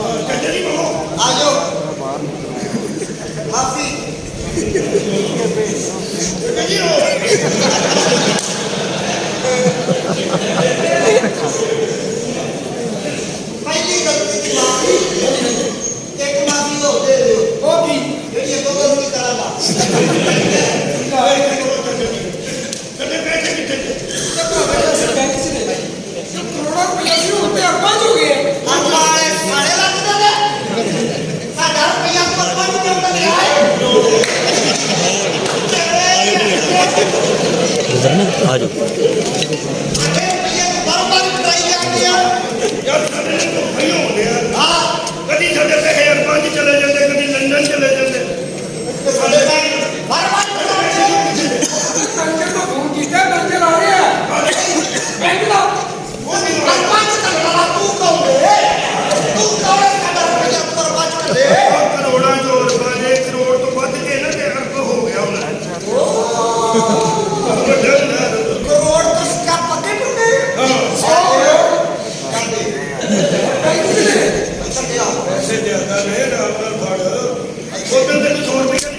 आ जाओ माफी पहली गलती की माफी एक माफी हो दे दो वो भी ये तो गलती कराना करोड़ों रुपया भी होते हैं पांच हो गए हमारे साढ़े लाख दे साढ़े रुपया पर पांच क्यों कर रहा है आ जाओ बराबर ट्राई कर दिया यार साडे तो भाई होंदे आ हां कदी साडे पैसे पंज चले जांदे कदी लंदन चले जांदे साडे बराबर कंचन को फोन कीता कंचन आ रहा है बैंक दा वो भी बराबर कर रहा तू कौन है तू कौन है साडा रुपया बर्बाद कर दे करोड़ां जो रुपए 1 करोड़ तो ਵੱਧ के ना ते अरब हो गया हुन करोड़ तो इसका पते टूटे हां 100 कर दे पैसे ज्यादा नहीं राम नाल फड़ उधर ते 100 रुपया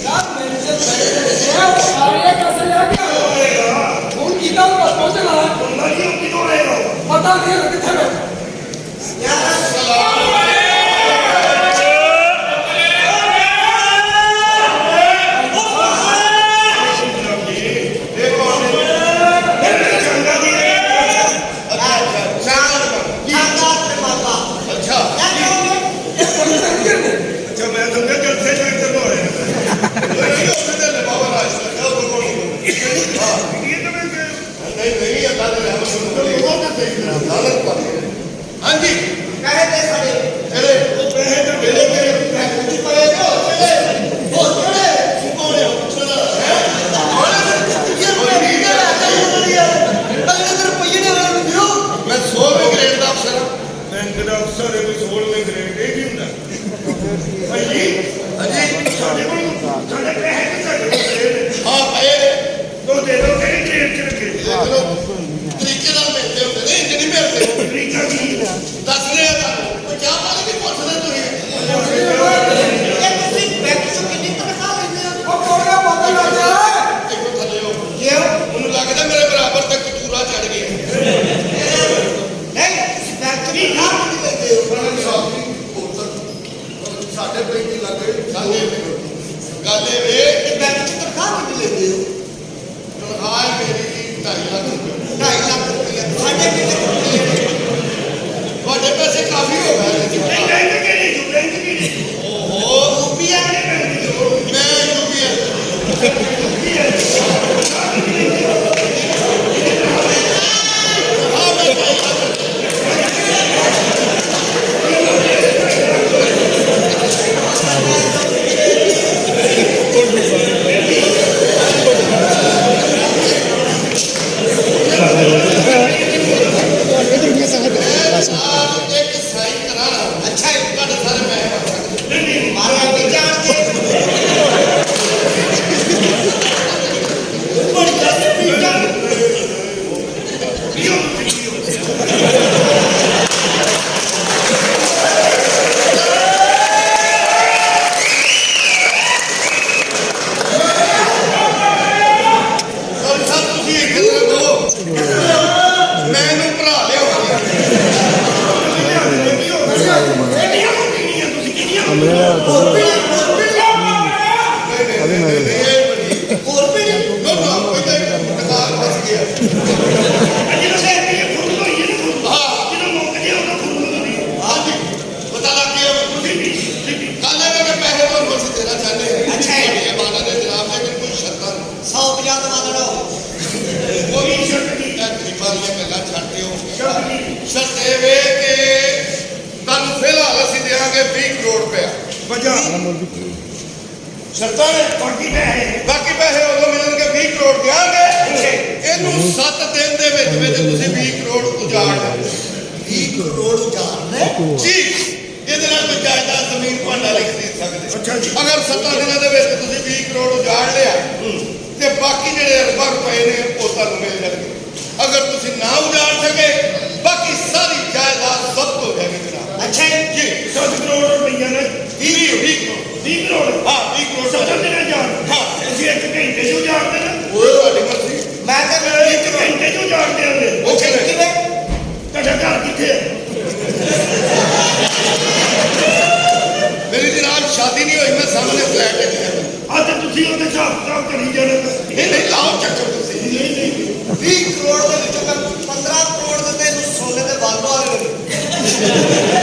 यार मैनेजर सारे कैसे आ गया फोन कीता तो बस पहुंचना मरियम किधर आएगा पता नहीं किथे बैठा हाँ जी कहे थे सारे चले वो पैसे तो मिले मेरे कुछ पड़े दो चले वो चले कौन है चला है ये मेरी इधर आ गई बोली है अगले दिन रुपये ने वाला दियो मैं 16वें ग्रेड का अफसर बैंक ਦਾ ਅਫਸਰ ਹੈ ਕੋਈ 16ਵੇਂ ਗ੍ਰੇਡ ਇਹ ਕੀ ਹੁੰਦਾ ਭਾਈ ਜੀ अजी ਸਾਡੇ ਕੋਲ ਸਾਡੇ ਪੈਸੇ ਕਿੱਥੇ ਗਏ हां पए ਤੋ ਦੇ ਦੋ ਕਿਹੜੀ ਗ੍ਰੇਡ ਚ ਲੱਗੇ चलो तरीके ਨਾਲ ਮਿਲਦੇ ਹੁੰਦੇ ਨੇ ਇੰਜ ਨਹੀਂ ਮਿਲਦੇ ਤਰੀਕਾ ਕੀ ਦੱਸ ਰਿਹਾ ਤੁਹਾਨੂੰ ਕੋਈ ਚਾਹ ਪਾਣੀ ਨਹੀਂ ਪੁੱਛਦੇ ਤੁਸੀਂ ਇਹ ਤੁਸੀਂ ਬੈਂਕ ਚੋਂ ਕਿੰਨੀ ਤਨਖਾਹ ਲੈਂਦੇ ਹੋ ਉਹ ਕੋੜਾ ਪਤਾ ਲੱਗ ਜਾ ਦੇਖੋ ਥੱਲੇ ਹੋ ਕਿਉਂ ਮੈਨੂੰ ਲੱਗਦਾ ਮੇਰੇ ਬਰਾਬਰ ਤੱਕ ਚੂਰਾ ਚੜ ਗਿਆ ਨਹੀਂ ਤੁਸੀਂ ਬੈਂਕ ਚੋਂ ਤਨਖਾਹ ਕਿੰਨੀ ਲੈਂਦੇ ਹੋ ਸਾਡੇ ਬੈਂਕ ਦੀ ਲੱਗੇ ਗੱਲ ਇਹ ਵੇ ਕਿ ਬੈਂਕ ਚੋਂ ਤਨਖਾਹ ਕਿੰਨੀ ਲੈਂਦੇ ਹੋ ਤਨਖਾਹ ਮੇਰੀ 2.5 ਲੱਖ ਰੁਪਏ 2.5 ਲੱਖ ਰੁਪਏ ਸਾਡੇ ਕਿੰਨੇ ਰੁਪਏ ਤੁਹਾਡੇ ਪੈਸੇ ਕਾਫੀ ਹੋ ਗਏ ਨਹੀਂ ਬੈਂਕ ਕਿਹੜੀ ਤੂੰ ਬੈਂਕ ਕਿਹੜੀ ਓਹੋ ਰੁਪਿਆ ਮੈਂ ਰੁਪਿਆ एक साइन कराना अच्छा है ਤੁਹਾਡੇ ਸਾਰੇ ਪੈਸੇ मारे आगे जानते बड़ी जल्दी पीटा सब ਤੁਸੀਂ ਇੱਕ ਤਰ੍ਹਾਂ ਦੋ ਮੈਂ ਇਹਨੂੰ ਭਰਾ ਲਿਆਵਾਂਗਾ शर्त ये वे कि तुहानू फिलहाल असीं देंगे 20 करोड़ रुपया शर्तां ने बाकी पैसे उदों मिलणगे 20 करोड़ देंगे इनू 7 दिन दे विच तुसीं 20 करोड़ उजाड़ 20 करोड़ उजाड़ने जी ਇਹਦੇ ਨਾਲ ਕੋਈ ਜਾਇਦਾਦ ਜ਼ਮੀਨ ਭਾਂਡਾ ਨਹੀਂ ਖਰੀਦ ਸਕਦੇ ਅੱਛਾ ਜੀ ਅਗਰ 7 ਦਿਨਾਂ ਦੇ ਵਿੱਚ ਤੁਸੀਂ 20 ਕਰੋੜ ਉਜਾੜ ਲਿਆ ਤੇ ਬਾਕੀ ਜਿਹੜੇ ਅਰਬਾਂ ਰੁਪਏ ਨੇ ਉਹ ਤੁਹਾਨੂੰ ਮਿਲ ਜਾਣਗੇ। ਅਗਰ ਤੁਸੀਂ ਨਾ ਉਜਾੜ ਸਕੇ ਬਾਕੀ ਸਾਰੀ ਜਾਇਦਾਦ ਜ਼ਬਤ ਹੋ ਜਾਏਗੀ ਜਨਾਬ। ਅੱਛਾ ਜੀ 7 ਕਰੋੜ ਰੁਪਈਆ ਨੇ 20 30 ਕਰੋੜ ਹਾਂ 20 ਕਰੋੜ ਸੱਜਣ ਦੇ ਨਾਲ ਜਾਣ ਹਾਂ ਅਸੀਂ 1 ਘੰਟੇ 'ਚ ਉਜਾੜਦੇ ਨਾ ਉਹ ਤੁਹਾਡੀ ਮਰਜ਼ੀ। ਮੈਂ ਤਾਂ 1 ਘੰਟੇ 'ਚ ਉਜਾੜਦੇ ਆਂਦੇ ਉਹ ਕਿਵੇਂ ਕਿਵੇਂ ਤੁਹਾਡਾ ਘਰ ਕਿੱਥੇ ਹੈ ਮੇਰੀ ਜਨਾਬ ਸ਼ਾਦੀ ਨਹੀਂ ਹੋਈ, ਮੈਂ ਸਾਹਮਣੇ ਫਲੈਟ ਵਿੱਚ ਰਹਿੰਦਾ। ਅੱਜ ਤੁਸੀਂ ਉਹਦੇ ਹਿਸਾਬ ਕਿਤਾਬ ਕਰੀ ਜਾਣਾ ਨਹੀਂ ਲਾਓ ਚੱਕਰ ਤੁਸੀਂ। ਨਹੀਂ 20 ਕਰੋੜ ਦੇ ਵਿੱਚੋਂ ਤਾਂ